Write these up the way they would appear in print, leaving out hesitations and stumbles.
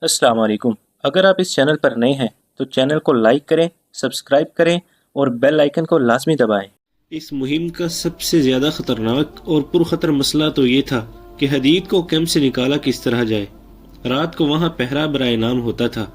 अस्सलाम वालेकुम। अगर आप इस चैनल पर नए हैं तो चैनल को लाइक करें, सब्सक्राइब करें और बेल आइकन को लाजमी दबाएं। इस मुहिम का सबसे ज्यादा खतरनाक और पुरखतर मसला तो ये था कि हदीद को कैंप से निकाला किस तरह जाए। रात को वहाँ पहरा बराए नाम होता था।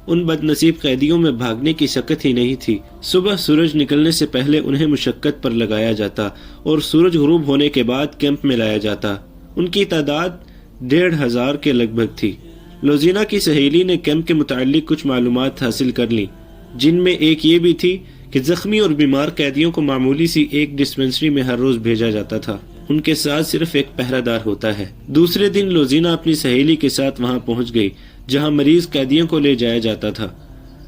उन बदनसीब कैदियों में भागने की शक्कत ही नहीं थी। सुबह सूरज निकलने से पहले उन्हें मुशक्कत पर लगाया जाता और सूरज गुरूब होने के बाद कैंप में लाया जाता। उनकी तादाद 1500 के लगभग थी। लोजीना की सहेली ने कैंप के मुताल्लिक कुछ मालूमात हासिल कर ली, जिनमें एक ये भी थी कि जख्मी और बीमार कैदियों को मामूली सी एक डिस्पेंसरी में हर रोज भेजा जाता था। उनके साथ सिर्फ एक पहरादार होता है। दूसरे दिन लोजीना अपनी सहेली के साथ वहां पहुंच गई, जहां मरीज कैदियों को ले जाया जाता था।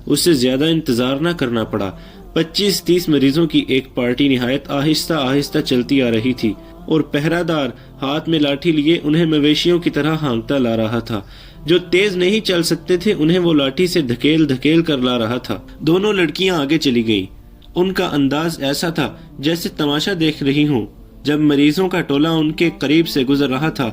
उससे ज्यादा इंतजार न करना पड़ा। 25-30 मरीजों की एक पार्टी निहायत आहिस्ता आहिस्ता चलती आ रही थी और पहरादार हाथ में लाठी लिए उन्हें मवेशियों की तरह हाँकता ला रहा था। जो तेज नहीं चल सकते थे उन्हें वो लाठी से धकेल धकेल कर ला रहा था। दोनों लड़कियां आगे चली गई। उनका अंदाज ऐसा था जैसे तमाशा देख रही हूँ। जब मरीजों का टोला उनके करीब से गुजर रहा था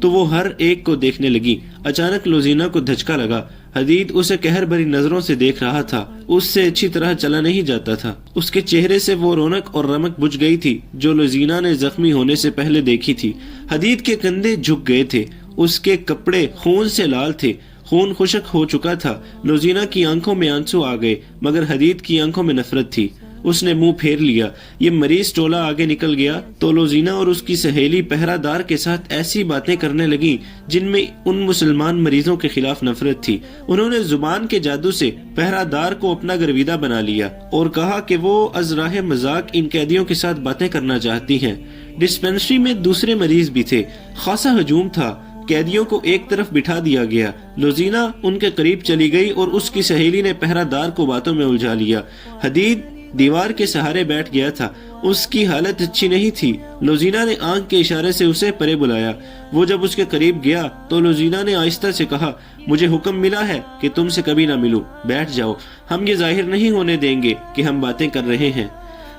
तो वो हर एक को देखने लगी। अचानक लोजीना को धचका लगा। हदीद उसे कहर भरी नजरों से देख रहा था। उससे अच्छी तरह चला नहीं जाता था। उसके चेहरे से वो रौनक और रमक बुझ गई थी जो लोजीना ने जख्मी होने से पहले देखी थी। हदीद के कंधे झुक गए थे। उसके कपड़े खून से लाल थे। खून खुशक हो चुका था। लोजीना की आंखों में आंसू आ गए, मगर हदीद की आंखों में नफरत थी। उसने मुंह फेर लिया। ये मरीज टोला आगे निकल गया तो लोजीना और उसकी सहेली पहरादार के साथ ऐसी बातें करने लगी जिनमें उन मुसलमान मरीजों के खिलाफ नफरत थी। उन्होंने जुबान के जादू से पहरादार को अपना गर्विदा बना लिया और कहा कि वो अजराह मजाक इन कैदियों के साथ बातें करना चाहती हैं। डिस्पेंसरी में दूसरे मरीज भी थे। खासा हजूम था। कैदियों को एक तरफ बिठा दिया गया। लोजीना उनके करीब चली गई और उसकी सहेली ने पहरादार को बातों में उलझा लिया। हदीद दीवार के सहारे बैठ गया था। उसकी हालत अच्छी नहीं थी। लोजीना ने आंख के इशारे से उसे परे बुलाया। वो जब उसके करीब गया तो लोजीना ने आहिस्ता से कहा, मुझे हुक्म मिला है कि तुमसे कभी ना मिलूं। बैठ जाओ। हम ये जाहिर नहीं होने देंगे कि हम बातें कर रहे हैं।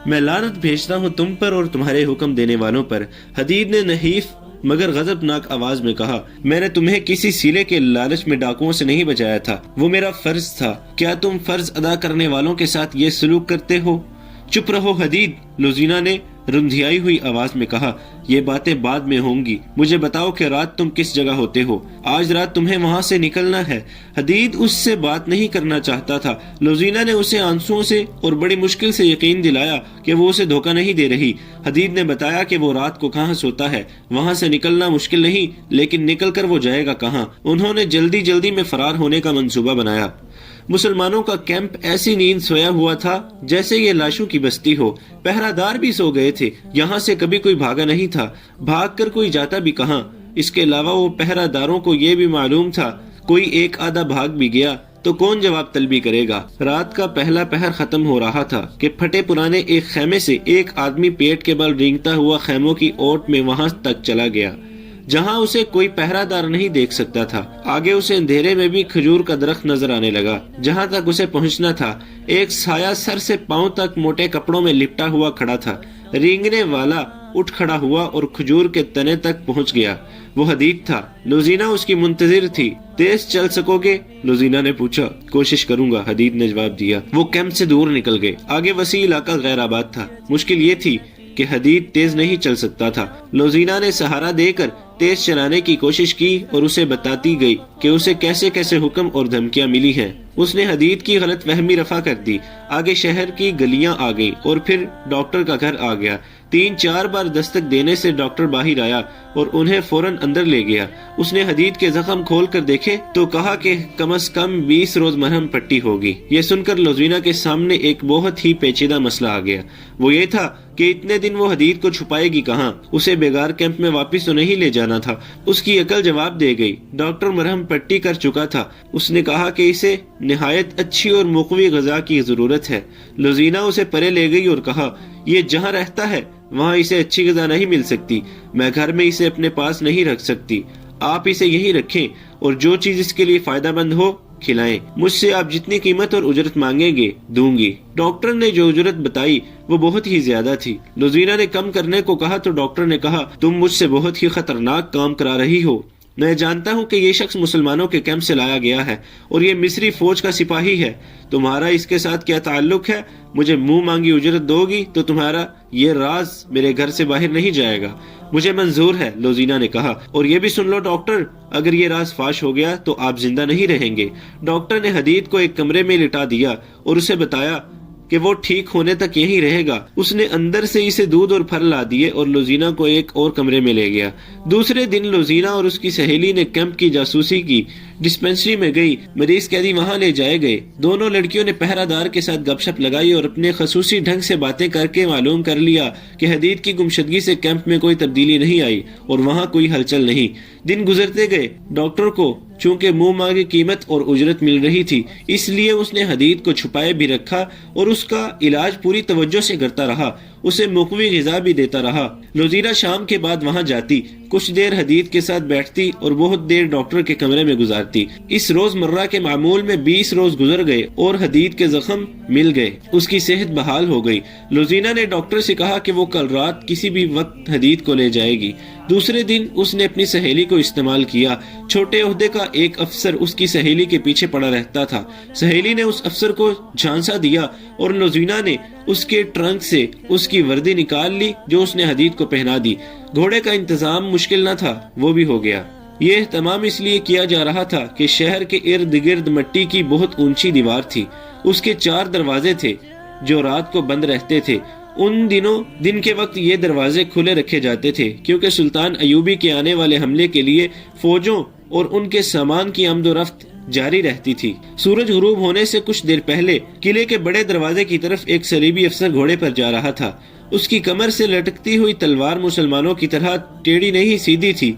मैं लानत भेजता हूँ तुम पर और तुम्हारे हुक्म देने वालों पर। हदीद ने नहीफ मगर गजबनाक आवाज में कहा, मैंने तुम्हें किसी सीले के लालच में डाकुओं से नहीं बचाया था। वो मेरा फर्ज था। क्या तुम फर्ज अदा करने वालों के साथ ये सलूक करते हो? चुप रहो हदीद, लोजीना ने रुंधियाई हुई आवाज में कहा। ये बातें बाद में होंगी। मुझे बताओ कि रात तुम किस जगह होते हो। आज रात तुम्हें वहाँ से निकलना है। हदीद उससे बात नहीं करना चाहता था। लोजीना ने उसे आंसुओं से और बड़ी मुश्किल से यकीन दिलाया कि वो उसे धोखा नहीं दे रही। हदीद ने बताया कि वो रात को कहाँ सोता है। वहाँ से निकलना मुश्किल नहीं, लेकिन निकल कर वो जाएगा कहाँ? उन्होंने जल्दी जल्दी में फरार होने का मंसूबा बनाया। मुसलमानों का कैंप ऐसी नींद सोया हुआ था जैसे ये लाशों की बस्ती हो। पहरादार भी सो गए थे। यहाँ से कभी कोई भागा नहीं था। भागकर कोई जाता भी कहाँ? इसके अलावा वो पहरादारों को ये भी मालूम था कोई एक आधा भाग भी गया तो कौन जवाब तलबी करेगा। रात का पहला पहर खत्म हो रहा था कि फटे पुराने एक खेमे से एक आदमी पेट के बल रेंगता हुआ खेमों की ओट में वहां तक चला गया जहां उसे कोई पहरादार नहीं देख सकता था। आगे उसे अंधेरे में भी खजूर का दरख्त नजर आने लगा। जहां तक उसे पहुंचना था एक साया सर से पांव तक मोटे कपड़ों में लिपटा हुआ खड़ा था। रेंगने वाला उठ खड़ा हुआ और खजूर के तने तक पहुंच गया। वो हदीद था। लोजीना उसकी मुंतजिर थी। तेज चल सकोगे? लोजीना ने पूछा। कोशिश करूंगा, हदीद ने जवाब दिया। वो कैंप से दूर निकल गए। आगे वसी इलाका गैर आबाद था। मुश्किल ये थी कि हदीद तेज नहीं चल सकता था। लोजीना ने सहारा देकर तेज चलाने की कोशिश की और उसे बताती गई कि उसे कैसे कैसे हुक्म और धमकियां मिली हैं। उसने हदीद की गलत फहमी रफा कर दी। आगे शहर की गलियां आ गई और फिर डॉक्टर का घर आ गया। 3-4 बार दस्तक देने से डॉक्टर बाहर आया और उन्हें फौरन अंदर ले गया। उसने हदीद के जख्म खोल कर देखे तो कहा कि कम से कम 20 रोज मरहम पट्टी होगी। ये सुनकर लोजीना के सामने एक बहुत ही पेचीदा मसला आ गया। वो ये था कि इतने दिन वो हदीद को छुपाएगी कहाँ? उसे बेगार कैंप में वापस तो नहीं ले जाना था। उसकी अकल जवाब दे गई। डॉक्टर मरहम पट्टी कर चुका था। उसने कहा कि इसे निहायत अच्छी और मुकवी ग़िज़ा की जरूरत है। लोजीना उसे परे ले गई और कहा, ये जहाँ रहता है वहाँ इसे अच्छी ग़िज़ा नहीं मिल सकती। मैं घर में इसे अपने पास नहीं रख सकती। आप इसे यही रखें और जो चीज इसके लिए फायदेमंद हो खिलाएं। मुझसे आप जितनी कीमत और उजरत मांगेंगे दूंगी। डॉक्टर ने जो उजरत बताई वो बहुत ही ज्यादा थी। लोजीना ने कम करने को कहा तो डॉक्टर ने कहा, तुम मुझसे बहुत ही खतरनाक काम करा रही हो। میں جانتا ہوں کہ یہ شخص مسلمانوں کے کیمپ سے لایا گیا ہے اور یہ مصری فوج کا سپاہی ہے. تمہارا اس کے ساتھ کیا تعلق ہے؟ مجھے منہ مانگی اجرت دو گی تو تمہارا یہ راز میرے گھر سے باہر نہیں جائے گا. مجھے منظور ہے، لوزینا نے کہا. اور یہ بھی سن لو ڈاکٹر، اگر یہ راز فاش ہو گیا تو آپ زندہ نہیں رہیں گے. ڈاکٹر نے حدید کو ایک کمرے میں لٹا دیا اور اسے بتایا کہ وہ ٹھیک ہونے تک یہیں رہے گا. اس نے اندر سے اسے دودھ اور پھل لا دیے اور لوزینا کو ایک اور کمرے میں لے گیا. دوسرے دن لوزینا اور اس کی سہیلی نے کیمپ کی جاسوسی کی. ڈسپنسری میں گئی، مریض قیدی وہاں لے جائے گئے. دونوں لڑکیوں نے پہرہ دار کے ساتھ گپ شپ لگائی اور اپنے خصوصی ڈھنگ سے باتیں کر کے معلوم کر لیا کہ حدید کی گمشدگی سے کیمپ میں کوئی تبدیلی نہیں آئی اور وہاں کوئی ہلچل نہیں. دن گزرتے گئے. ڈاکٹر کو چونکہ منہ مانگی قیمت اور اجرت مل رہی تھی، اس لیے اس نے حدید کو چھپائے بھی رکھا اور اس کا علاج پوری توجہ سے کرتا رہا. اسے مقوی غذا بھی دیتا رہا. لوزینا شام کے بعد وہاں جاتی، کچھ دیر حدید کے ساتھ بیٹھتی اور بہت دیر ڈاکٹر کے کمرے میں گزارتی. اس روز مرہ کے معمول میں 20 روز گزر گئے اور حدید کے زخم مل گئے. اس کی صحت بحال ہو گئی. لوزینا نے ڈاکٹر سے کہا کہ وہ کل رات کسی بھی وقت حدید کو لے جائے گی. دوسرے دن اس نے اپنی سہیلی کو استعمال کیا. چھوٹے عہدے کا ایک افسر اس کی سہیلی کے پیچھے پڑا رہتا تھا. سہیلی نے اس افسر کو جھانسا دیا اور لوزینا نے اس کے ٹرنک سے اس کی وردی نکال لی جو اس نے حدید کو پہنا دی. گھوڑے کا انتظام مشکل نہ تھا، وہ بھی ہو گیا. یہ اہتمام اس لیے کیا جا رہا تھا کہ شہر کے ارد گرد مٹی کی بہت اونچی دیوار تھی. اس کے 4 دروازے تھے جو رات کو بند رہتے تھے. ان دنوں دن کے وقت یہ دروازے کھلے رکھے جاتے تھے کیونکہ سلطان ایوبی کے آنے والے حملے کے لیے فوجوں اور ان کے سامان کی آمد و رفت جاری رہتی تھی. سورج غروب ہونے سے کچھ دیر پہلے قلعے کے بڑے دروازے کی طرف ایک صلیبی افسر گھوڑے پر جا رہا تھا. اس کی کمر سے لٹکتی ہوئی تلوار مسلمانوں کی طرح ٹیڑھی نہیں سیدھی تھی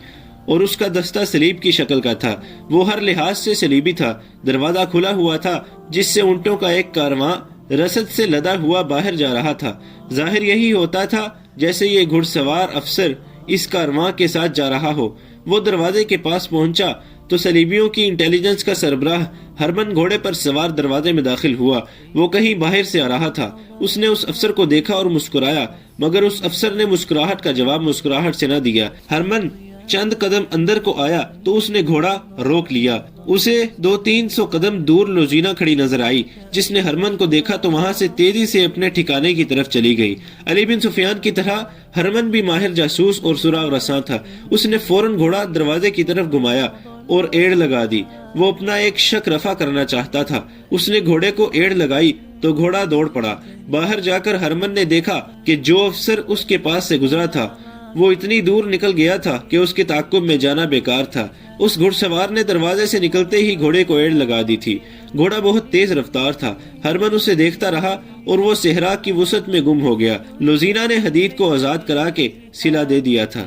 اور اس کا دستہ صلیب کی شکل کا تھا. وہ ہر لحاظ سے صلیبی تھا. دروازہ کھلا ہوا تھا جس سے اونٹوں کا ایک کارواں رسد سے لدا ہوا باہر جا رہا تھا. ظاہر یہی ہوتا تھا جیسے یہ گھڑ سوار افسر اس کارواں کے ساتھ جا رہا ہو. وہ دروازے کے پاس پہنچا تو صلیبیوں کی انٹیلیجنس کا سربراہ ہرمن گھوڑے پر سوار دروازے میں داخل ہوا. وہ کہیں باہر سے آ رہا تھا. اس نے اس افسر کو دیکھا اور مسکرایا، مگر اس افسر نے مسکراہٹ کا جواب مسکراہٹ سے نہ دیا. ہرمن چند قدم اندر کو آیا تو اس نے گھوڑا روک لیا. اسے 200-300 قدم دور لوزینا کھڑی نظر آئی جس نے ہرمن کو دیکھا تو وہاں سے تیزی سے اپنے ٹھکانے کی طرف چلی گئی. علی بن سفیان کی طرح ہرمن بھی ماہر جاسوس اور سراغ رساں تھا. اس نے فوراً گھوڑا دروازے کی طرف گھمایا اور ایڑ لگا دی. وہ اپنا ایک شک رفع کرنا چاہتا تھا. اس نے گھوڑے کو ایڑ لگائی تو گھوڑا دوڑ پڑا. باہر جا کر ہرمن نے دیکھا کہ جو افسر اس کے پاس سے گزرا تھا وہ اتنی دور نکل گیا تھا کہ اس کے تعاقب میں جانا بیکار تھا. اس گھڑ سوار نے دروازے سے نکلتے ہی گھوڑے کو ایڑ لگا دی تھی. گھوڑا بہت تیز رفتار تھا. ہرمن اسے دیکھتا رہا اور وہ صحرا کی وسعت میں گم ہو گیا. لوزینا نے حدید کو آزاد کرا کے صلہ دے دیا تھا.